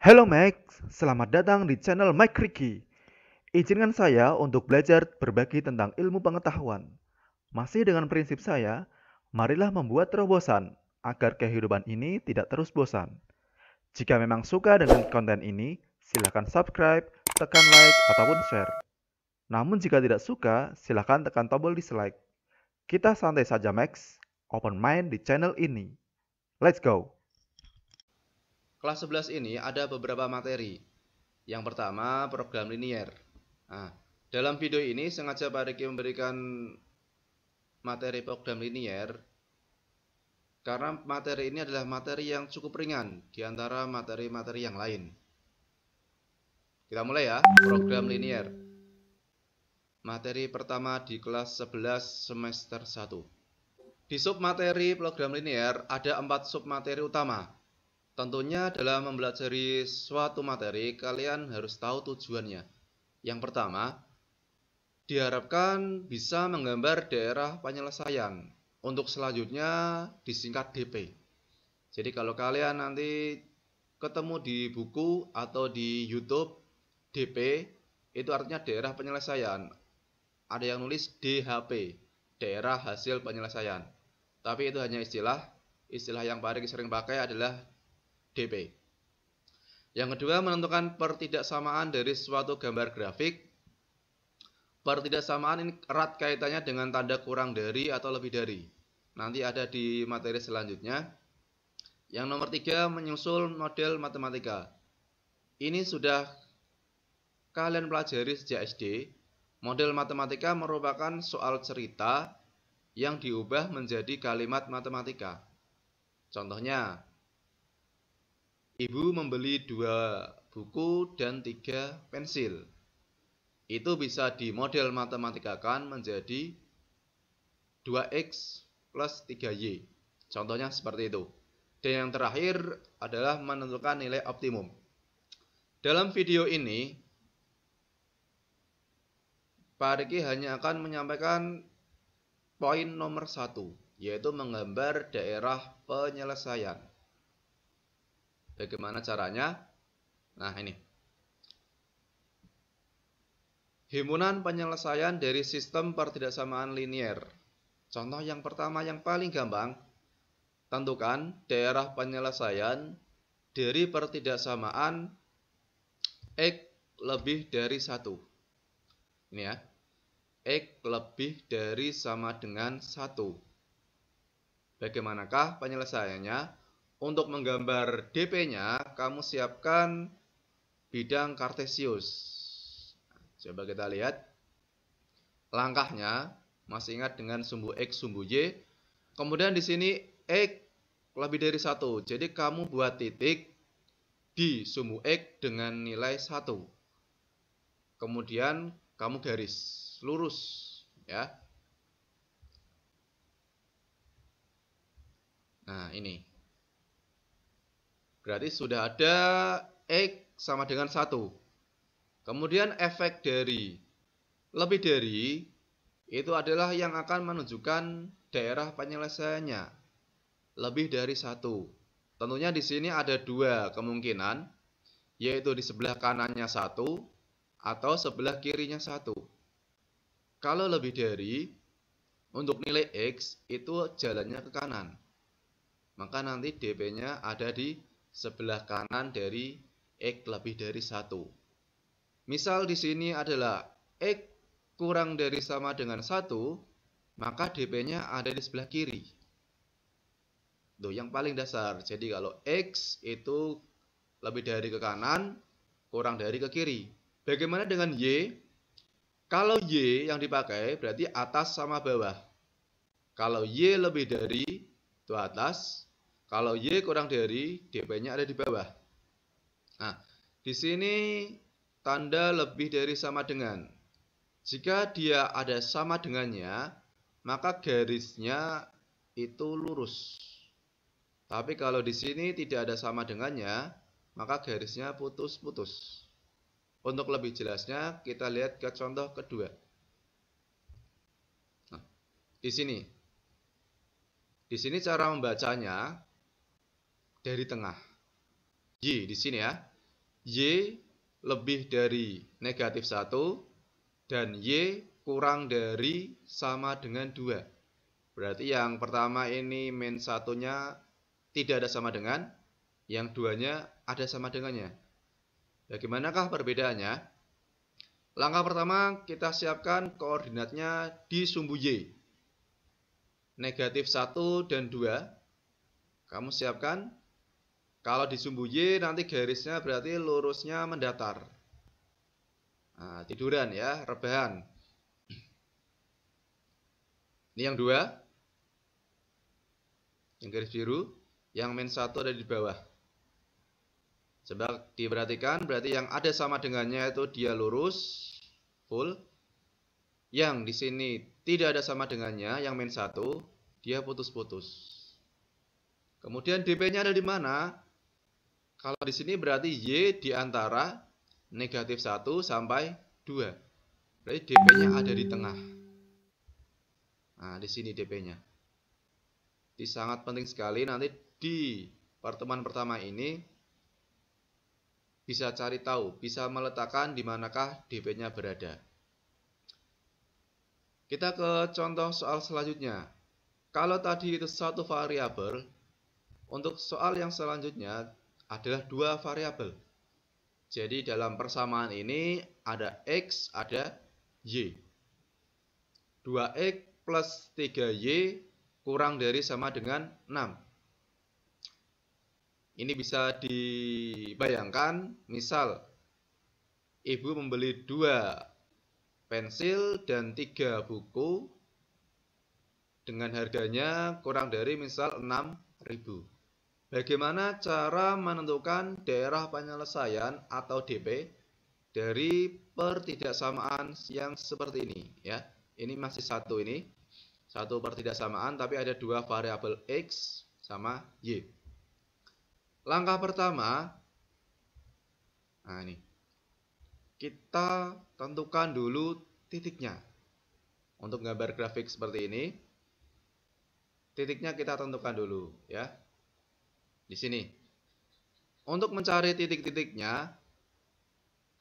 Halo Max, selamat datang di channel Mike Ricky. Izinkan saya untuk belajar berbagi tentang ilmu pengetahuan. Masih dengan prinsip saya, marilah membuat terobosan agar kehidupan ini tidak terus bosan. Jika memang suka dengan konten ini, silahkan subscribe, tekan like, ataupun share. Namun jika tidak suka, silahkan tekan tombol dislike. Kita santai saja Max, open mind di channel ini. Let's go! Kelas 11 ini ada beberapa materi. Yang pertama, program linier. Nah, dalam video ini sengaja Pak Riki memberikan materi program linier karena materi ini adalah materi yang cukup ringan di antara materi-materi yang lain. Kita mulai ya, program linier. Materi pertama di kelas 11 semester 1. Di submateri program linier ada 4 submateri utama. Tentunya dalam mempelajari suatu materi, kalian harus tahu tujuannya. Yang pertama, diharapkan bisa menggambar daerah penyelesaian. Untuk selanjutnya disingkat DP. Jadi kalau kalian nanti ketemu di buku atau di YouTube DP, itu artinya daerah penyelesaian. Ada yang nulis DHP, daerah hasil penyelesaian. Tapi itu hanya istilah. Istilah yang Pak Riki sering pakai adalah DP. Yang kedua, menentukan pertidaksamaan dari suatu gambar grafik. Pertidaksamaan ini erat kaitannya dengan tanda kurang dari atau lebih dari. Nanti ada di materi selanjutnya. Yang nomor 3, menyusul model matematika. Ini sudah kalian pelajari sejak SD. Model matematika merupakan soal cerita yang diubah menjadi kalimat matematika. Contohnya, ibu membeli 2 buku dan 3 pensil. Itu bisa dimodel matematikakan menjadi 2x plus 3y. Contohnya seperti itu. Dan yang terakhir adalah menentukan nilai optimum. Dalam video ini, Pak Riki hanya akan menyampaikan poin nomor 1, yaitu menggambar daerah penyelesaian. Bagaimana caranya? Nah, ini. Himpunan penyelesaian dari sistem pertidaksamaan linier. Contoh yang pertama yang paling gampang, tentukan daerah penyelesaian dari pertidaksamaan X lebih dari 1. Ini ya, X lebih dari sama dengan 1. Bagaimanakah penyelesaiannya? Untuk menggambar DP-nya, kamu siapkan bidang kartesius. Coba kita lihat langkahnya. Masih ingat dengan sumbu X, sumbu Y. Kemudian di sini X lebih dari 1. Jadi kamu buat titik di sumbu X dengan nilai 1. Kemudian kamu garis lurus ya. Nah, ini. Berarti sudah ada X sama dengan 1. Kemudian efek dari lebih dari itu adalah yang akan menunjukkan daerah penyelesaiannya. Lebih dari 1. Tentunya di sini ada 2 kemungkinan, yaitu di sebelah kanannya 1 atau sebelah kirinya 1. Kalau lebih dari, untuk nilai X itu jalannya ke kanan. Maka nanti DP-nya ada di sebelah kanan dari X lebih dari 1. Misal di sini adalah X kurang dari sama dengan 1, maka DP-nya ada di sebelah kiri. Tuh, yang paling dasar. Jadi kalau X itu lebih dari ke kanan, kurang dari ke kiri. Bagaimana dengan Y? Kalau Y yang dipakai berarti atas sama bawah. Kalau Y lebih dari, itu atas. Kalau Y kurang dari, DP-nya ada di bawah. Nah, di sini tanda lebih dari sama dengan. Jika dia ada sama dengannya, maka garisnya itu lurus. Tapi kalau di sini tidak ada sama dengannya, maka garisnya putus-putus. Untuk lebih jelasnya, kita lihat ke contoh kedua. Nah, di sini. Di sini cara membacanya dari tengah. Y di sini ya. Y lebih dari negatif 1 dan Y kurang dari sama dengan 2. Berarti yang pertama ini min 1-nya tidak ada sama dengan, yang 2-nya ada sama dengannya. Bagaimanakah perbedaannya? Langkah pertama, kita siapkan koordinatnya di sumbu Y. Negatif 1 dan 2, kamu siapkan. Kalau di sumbu Y nanti garisnya berarti lurusnya mendatar. Nah, tiduran ya, rebahan. Ini yang 2, yang garis biru, yang min 1 ada di bawah. Coba diperhatikan, berarti yang ada sama dengannya itu dia lurus, full. Yang di sini tidak ada sama dengannya, yang min 1, dia putus-putus. Kemudian DP-nya ada di mana? Kalau di sini berarti Y di antara negatif 1 sampai 2. Berarti DP-nya ada di tengah. Nah, di sini DP-nya. Ini sangat penting sekali nanti di pertemuan pertama ini bisa cari tahu, bisa meletakkan di manakah DP-nya berada. Kita ke contoh soal selanjutnya. Kalau tadi itu satu variabel, untuk soal yang selanjutnya adalah 2 variabel. Jadi dalam persamaan ini ada X, ada Y. 2X plus 3Y kurang dari sama dengan 6. Ini bisa dibayangkan, misal ibu membeli 2 pensil dan 3 buku dengan harganya kurang dari misal 6.000. Bagaimana cara menentukan daerah penyelesaian atau DP dari pertidaksamaan yang seperti ini ya. Ini masih satu pertidaksamaan tapi ada 2 variabel X sama Y. Langkah pertama, nah ini, kita tentukan dulu titiknya. Untuk gambar grafik seperti ini, titiknya kita tentukan dulu ya. Di sini. Untuk mencari titik-titiknya,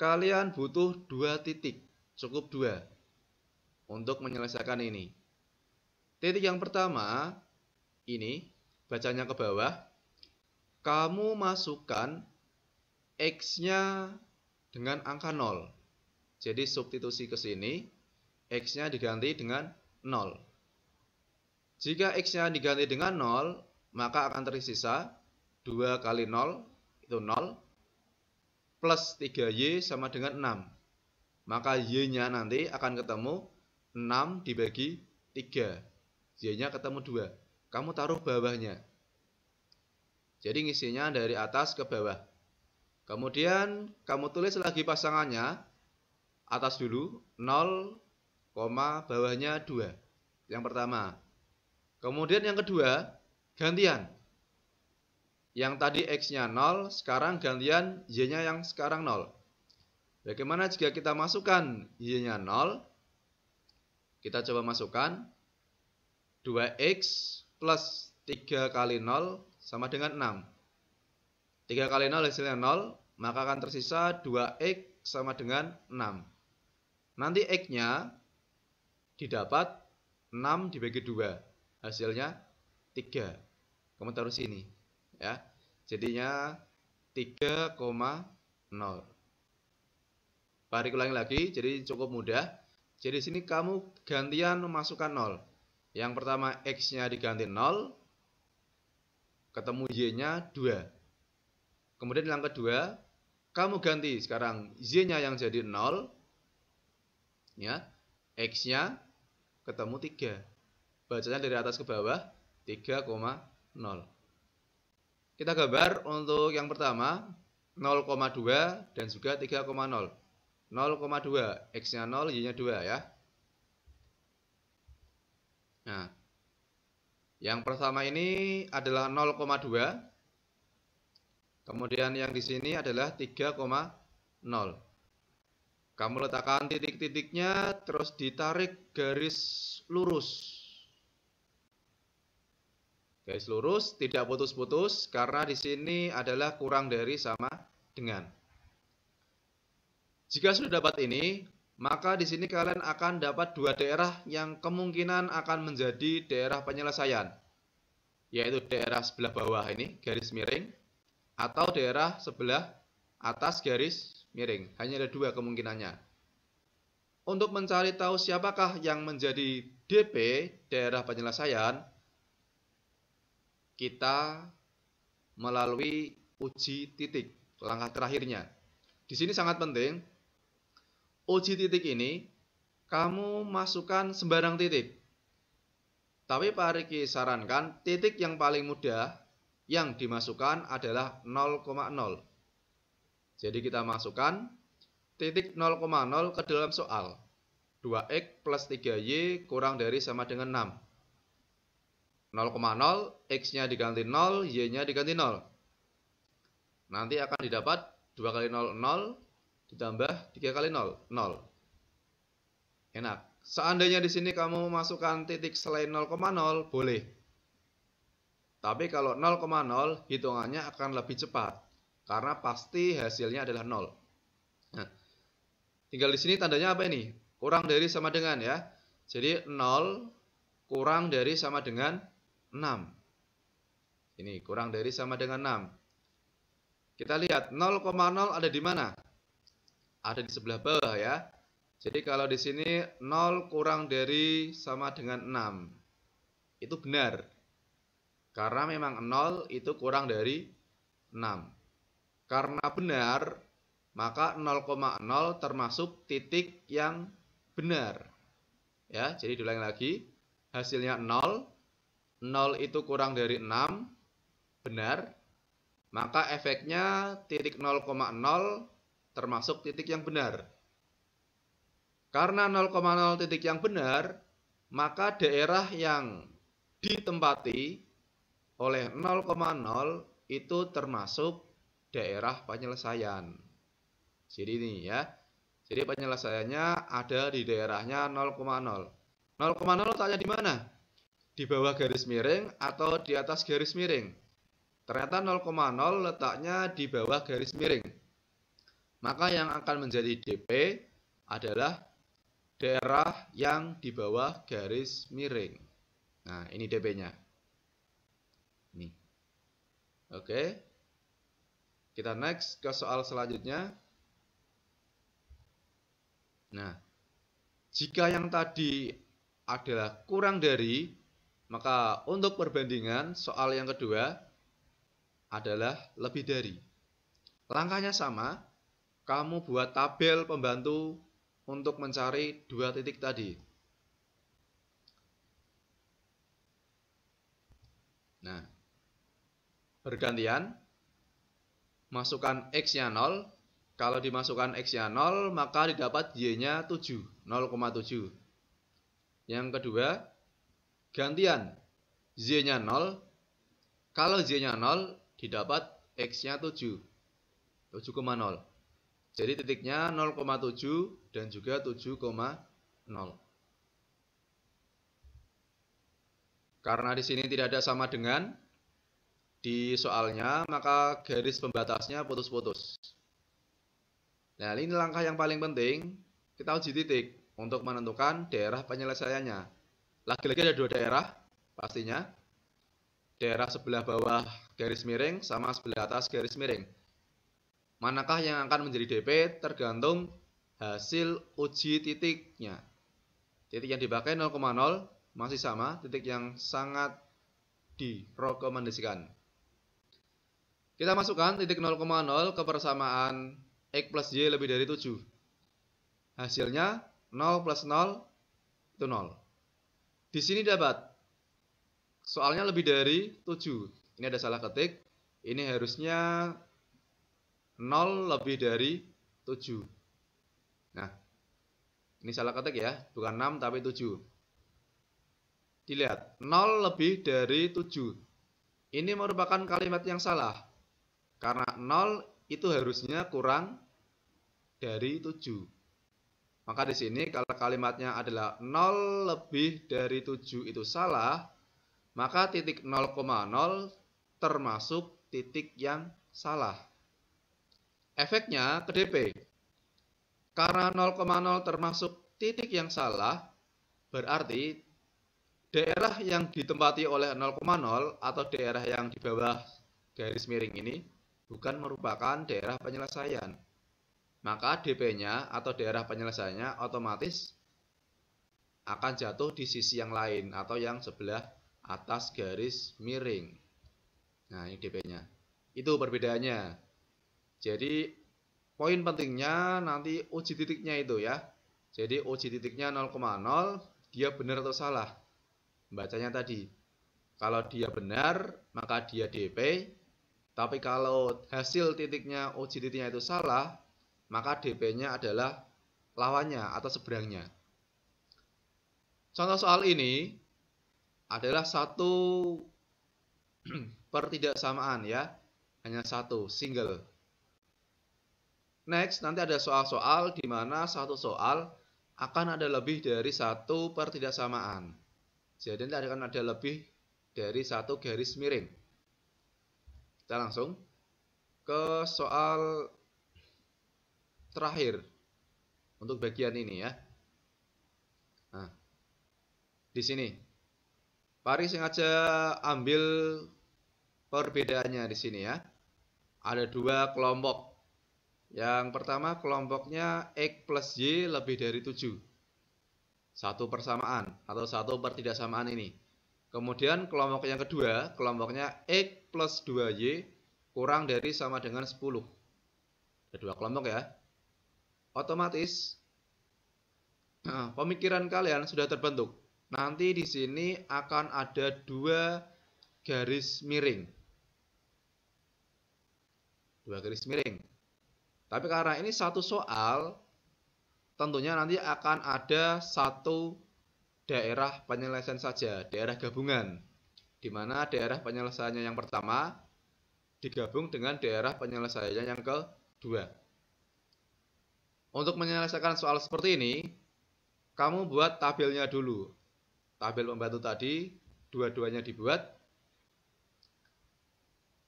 kalian butuh 2 titik, cukup 2 untuk menyelesaikan ini. Titik yang pertama, ini, bacanya ke bawah. Kamu masukkan X-nya dengan angka 0. Jadi substitusi ke sini, X-nya diganti dengan 0. Jika X-nya diganti dengan 0, maka akan tersisa 2 kali 0, itu 0, plus 3Y sama dengan 6. Maka Y-nya nanti akan ketemu 6 dibagi 3. Y-nya ketemu 2. Kamu taruh bawahnya. Jadi ngisinya dari atas ke bawah. Kemudian kamu tulis lagi pasangannya. Atas dulu 0, bawahnya 2. Yang pertama. Kemudian yang kedua, gantian. Yang tadi X-nya 0, sekarang gantian Y-nya yang sekarang 0. Bagaimana jika kita masukkan Y-nya 0? Kita coba masukkan 2X plus 3 kali 0 sama dengan 6. 3 kali 0 hasilnya 0, maka akan tersisa 2X sama dengan 6. Nanti X-nya didapat 6 dibagi 2. Hasilnya 3. Kamu taruh sini. Ya, jadinya 3,0. Tarik ulangi lagi, jadi cukup mudah. Jadi di sini kamu gantian memasukkan 0. Yang pertama X-nya diganti 0, ketemu Y-nya 2. Kemudian yang kedua, kamu ganti sekarang Y-nya yang jadi 0, ya, X-nya ketemu 3. Bacanya dari atas ke bawah, 3,0. Kita gambar untuk yang pertama 0,2 dan juga 3,0. 0,2, X-nya 0, Y-nya 2 ya. Nah, yang pertama ini adalah 0,2. Kemudian yang di sini adalah 3,0. Kamu letakkan titik-titiknya, terus ditarik garis lurus. Garis lurus, tidak putus-putus, karena di sini adalah kurang dari sama dengan. Jika sudah dapat ini, maka di sini kalian akan dapat dua daerah yang kemungkinan akan menjadi daerah penyelesaian, yaitu daerah sebelah bawah ini, garis miring, atau daerah sebelah atas garis miring. Hanya ada dua kemungkinannya. Untuk mencari tahu siapakah yang menjadi DP, daerah penyelesaian, kita melalui uji titik, langkah terakhirnya. Di sini sangat penting, uji titik ini kamu masukkan sembarang titik. Tapi Pak Riki sarankan titik yang paling mudah yang dimasukkan adalah 0,0. Jadi kita masukkan titik 0,0 ke dalam soal. 2x plus 3y kurang dari sama dengan 6. 0,0, x-nya diganti 0, y-nya diganti 0. Nanti akan didapat 2 kali 0, 0, ditambah 3 kali 0, 0. Enak. Seandainya di sini kamu masukkan titik selain 0,0, boleh. Tapi kalau 0,0, hitungannya akan lebih cepat. Karena pasti hasilnya adalah 0. Nah, tinggal di sini tandanya apa ini? Kurang dari sama dengan ya. Jadi 0 kurang dari sama dengan 6. Ini kurang dari sama dengan 6. Kita lihat 0,0 ada di mana? Ada di sebelah bawah ya. Jadi kalau di sini 0 kurang dari sama dengan 6. Itu benar. Karena memang 0 itu kurang dari 6. Karena benar, maka 0,0 termasuk titik yang benar. Ya, jadi diulangi lagi. Hasilnya 0. 0 itu kurang dari 6. Benar. Maka efeknya titik 0,0 termasuk titik yang benar. Karena 0,0 titik yang benar, maka daerah yang ditempati oleh 0,0 itu termasuk daerah penyelesaian. Jadi ini ya. Jadi penyelesaiannya ada di daerahnya 0,0. 0,0 letaknya di mana? Di bawah garis miring atau di atas garis miring? Ternyata 0,0 letaknya di bawah garis miring. Maka yang akan menjadi DP adalah daerah yang di bawah garis miring. Nah, ini DP-nya. Ini. Oke. Kita next ke soal selanjutnya. Nah, jika yang tadi adalah kurang dari, maka untuk perbandingan soal yang kedua adalah lebih dari. Langkahnya sama, kamu buat tabel pembantu untuk mencari dua titik tadi. Nah, bergantian, masukkan x-nya 0. Kalau dimasukkan x-nya 0, maka didapat y-nya 7, 0,7. Yang kedua, gantian, z-nya 0. Kalau z-nya 0, didapat x-nya 7, 7,0. Jadi titiknya 0,7 dan juga 7,0. Karena di sini tidak ada sama dengan di soalnya, maka garis pembatasnya putus-putus. Nah, ini langkah yang paling penting, kita uji titik untuk menentukan daerah penyelesaiannya. Lagi-lagi ada dua daerah, pastinya. Daerah sebelah bawah garis miring sama sebelah atas garis miring. Manakah yang akan menjadi DP tergantung hasil uji titiknya. Titik yang dipakai 0,0 masih sama, titik yang sangat direkomendasikan. Kita masukkan titik 0,0 ke persamaan x plus y lebih dari 7. Hasilnya 0 plus 0 itu 0. Di sini dapat soalnya lebih dari 7. Ini ada salah ketik. Ini harusnya 0 lebih dari 7. Nah, ini salah ketik ya, bukan 6 tapi 7. Dilihat, 0 lebih dari 7. Ini merupakan kalimat yang salah. Karena 0 itu harusnya kurang dari 7. Maka di sini kalau kalimatnya adalah 0 lebih dari 7 itu salah, maka titik 0,0 termasuk titik yang salah. Efeknya ke DP. Karena 0,0 termasuk titik yang salah, berarti daerah yang ditempati oleh 0,0 atau daerah yang di bawah garis miring ini bukan merupakan daerah penyelesaian. Maka DP-nya atau daerah penyelesaiannya otomatis akan jatuh di sisi yang lain atau yang sebelah atas garis miring. Nah, ini DP-nya. Itu perbedaannya. Jadi, poin pentingnya nanti uji titiknya itu ya. Jadi, uji titiknya 0,0, dia benar atau salah. Bacanya tadi. Kalau dia benar, maka dia DP. Tapi kalau hasil titiknya, uji titiknya itu salah, maka DP-nya adalah lawannya atau seberangnya. Contoh soal ini adalah satu pertidaksamaan ya, hanya satu, single. Next, nanti ada soal-soal di mana satu soal akan ada lebih dari satu pertidaksamaan. Jadi nanti akan ada lebih dari satu garis miring. Kita langsung ke soal terakhir untuk bagian ini ya. Nah, di sini, Pari sengaja ambil perbedaannya di sini ya. Ada dua kelompok. Yang pertama kelompoknya X plus Y lebih dari 7. Satu persamaan atau satu pertidaksamaan ini. Kemudian kelompok yang kedua, kelompoknya X plus 2Y kurang dari sama dengan 10. Ada dua kelompok ya. Otomatis pemikiran kalian sudah terbentuk. Nanti di sini akan ada dua garis miring. Dua garis miring. Tapi karena ini satu soal, tentunya nanti akan ada satu daerah penyelesaian saja, daerah gabungan. Di mana daerah penyelesaiannya yang pertama digabung dengan daerah penyelesaiannya yang kedua. Untuk menyelesaikan soal seperti ini, kamu buat tabelnya dulu. Tabel pembantu tadi, dua-duanya dibuat.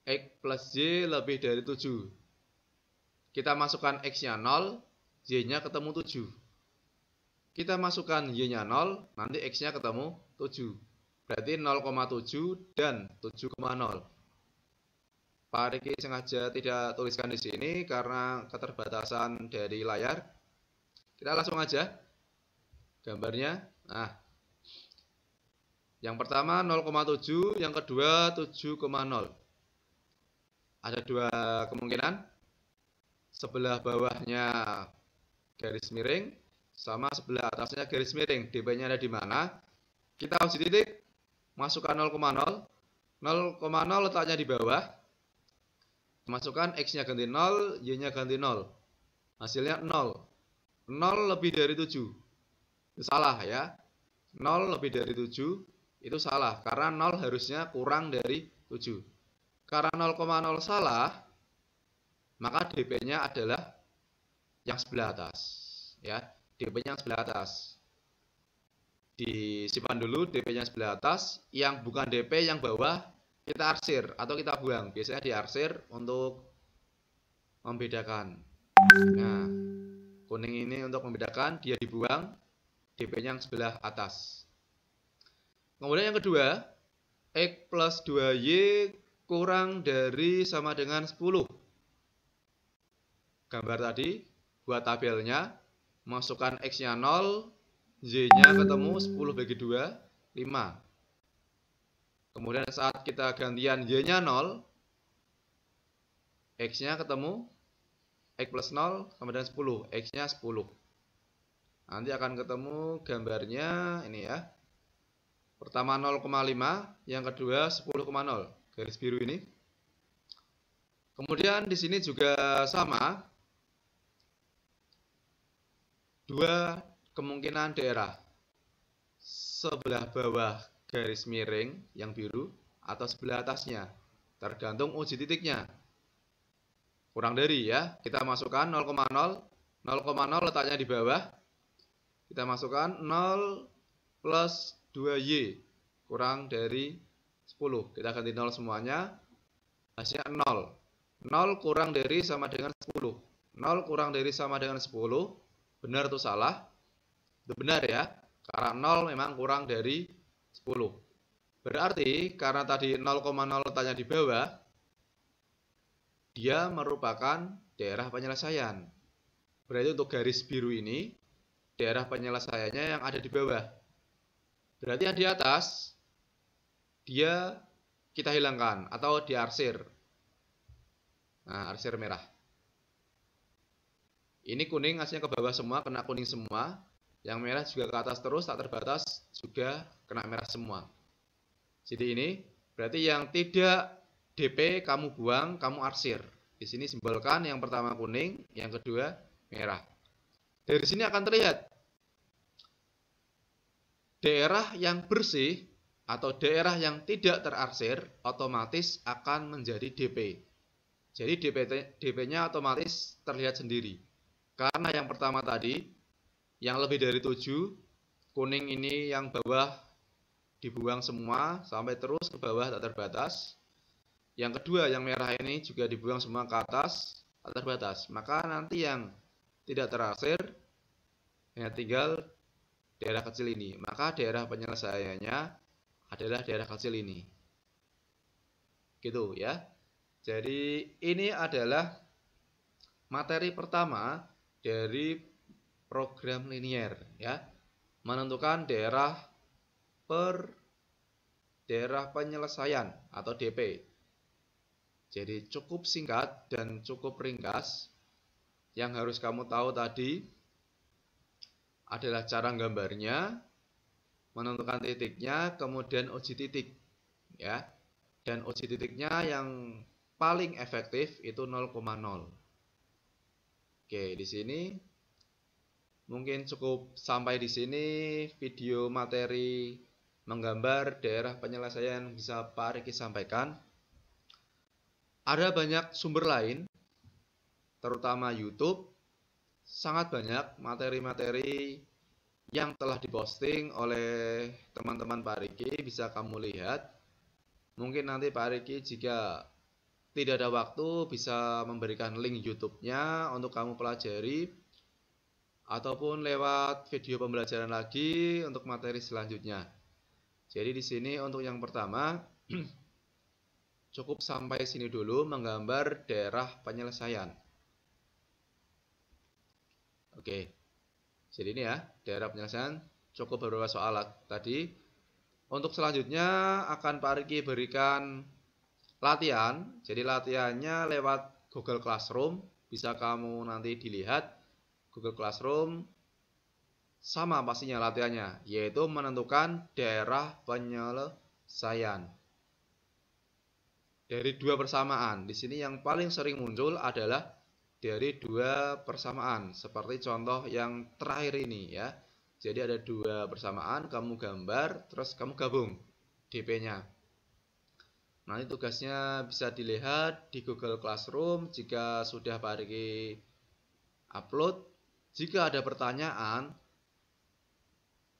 X plus Y lebih dari 7. Kita masukkan X-nya 0, Y-nya ketemu 7. Kita masukkan Y-nya 0, nanti X-nya ketemu 7. Berarti 0,7 dan 7,0. Pak Riki sengaja tidak tuliskan di sini karena keterbatasan dari layar. Kita langsung aja gambarnya. Nah, yang pertama 0,7, yang kedua 7,0. Ada dua kemungkinan. Sebelah bawahnya garis miring, sama sebelah atasnya garis miring. DP-nya ada di mana? Kita uji titik, masukkan 0,0. 0,0 letaknya di bawah. Masukkan X-nya ganti 0, Y-nya ganti 0. Hasilnya 0. 0 lebih dari 7. Itu salah ya. 0 lebih dari 7 itu salah. Karena 0 harusnya kurang dari 7. Karena 0,0 salah, maka DP-nya adalah yang sebelah atas. Ya, DP-nya yang sebelah atas. Disimpan dulu DP-nya sebelah atas. Yang bukan DP yang bawah kita arsir atau kita buang. Biasanya diarsir untuk membedakan. Nah, kuning ini untuk membedakan, dia dibuang. DP-nya yang sebelah atas. Kemudian yang kedua, X plus 2Y kurang dari sama dengan 10. Gambar tadi, buat tabelnya, masukkan X-nya 0, Y-nya ketemu 10 bagi 2, 5. Kemudian saat kita gantian Y-nya 0, X-nya ketemu, X plus 0 sama dengan 10, X-nya 10. Nanti akan ketemu gambarnya ini ya. Pertama 0,5, yang kedua 10,0. Garis biru ini. Kemudian di sini juga sama. Dua kemungkinan daerah. Sebelah bawah garis miring yang biru atau sebelah atasnya. Tergantung uji titiknya. Kurang dari ya. Kita masukkan 0,0. 0,0 letaknya di bawah. Kita masukkan 0 plus 2Y kurang dari 10. Kita ganti 0 semuanya. Hasilnya 0. 0 kurang dari sama dengan 10. 0 kurang dari sama dengan 10. benar atau salah? Itu benar ya, karena 0 memang kurang dari 10. Berarti karena tadi 0,0 letaknya di bawah, dia merupakan daerah penyelesaian. Berarti untuk garis biru ini, daerah penyelesaiannya yang ada di bawah. Berarti yang di atas, dia kita hilangkan atau diarsir. Nah, arsir merah. Ini kuning aslinya ke bawah semua, kena kuning semua. Yang merah juga ke atas terus, tak terbatas juga kena merah semua. Jadi ini berarti yang tidak DP kamu buang, kamu arsir. Di sini simbolkan yang pertama kuning, yang kedua merah. Dari sini akan terlihat daerah yang bersih atau daerah yang tidak terarsir otomatis akan menjadi DP. Jadi DP-nya otomatis terlihat sendiri. Karena yang pertama tadi, yang lebih dari 7, kuning ini yang bawah dibuang semua, sampai terus ke bawah tak terbatas. Yang kedua, yang merah ini juga dibuang semua ke atas, tak terbatas. Maka nanti yang tidak terarsir, hanya tinggal daerah kecil ini. Maka daerah penyelesaiannya adalah daerah kecil ini. Gitu ya. Jadi ini adalah materi pertama dari program linier ya, menentukan daerah penyelesaian atau DP. Jadi cukup singkat dan cukup ringkas. Yang harus kamu tahu tadi adalah cara gambarnya, menentukan titiknya, kemudian uji titik ya. Dan uji titiknya yang paling efektif itu 0,0. Oke, di sini mungkin cukup sampai di sini video materi menggambar daerah penyelesaian bisa Pak Riki sampaikan. Ada banyak sumber lain, terutama YouTube, sangat banyak materi-materi yang telah diposting oleh teman-teman Pak Riki, bisa kamu lihat. Mungkin nanti Pak Riki jika tidak ada waktu bisa memberikan link YouTube-nya untuk kamu pelajari, ataupun lewat video pembelajaran lagi untuk materi selanjutnya. Jadi di sini untuk yang pertama cukup sampai sini dulu menggambar daerah penyelesaian. Oke. Jadi ini ya, daerah penyelesaian cukup beberapa soal tadi. Untuk selanjutnya akan Pak Riki berikan latihan. Jadi latihannya lewat Google Classroom, bisa kamu nanti dilihat Google Classroom. Sama pastinya latihannya, yaitu menentukan daerah penyelesaian. Dari dua persamaan, di sini yang paling sering muncul adalah dari dua persamaan, seperti contoh yang terakhir ini ya. Jadi ada dua persamaan, kamu gambar, terus kamu gabung DP-nya. Nanti tugasnya bisa dilihat di Google Classroom jika sudah Pak Riki upload. Jika ada pertanyaan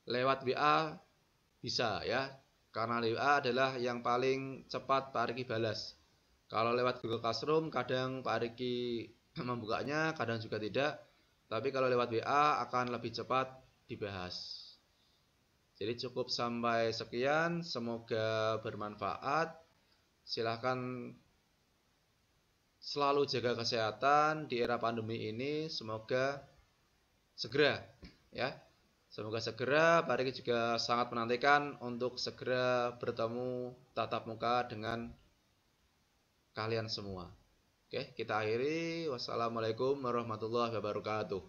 lewat WA bisa ya, karena WA adalah yang paling cepat Pak Riki balas. Kalau lewat Google Classroom kadang Pak Riki membukanya, kadang juga tidak. Tapi kalau lewat WA akan lebih cepat dibahas. Jadi cukup sampai sekian, semoga bermanfaat. Silahkan selalu jaga kesehatan di era pandemi ini, semoga segera ya. Semoga segera, Pak Riki juga sangat menantikan untuk segera bertemu tatap muka dengan kalian semua. Oke, kita akhiri. Wassalamualaikum warahmatullahi wabarakatuh.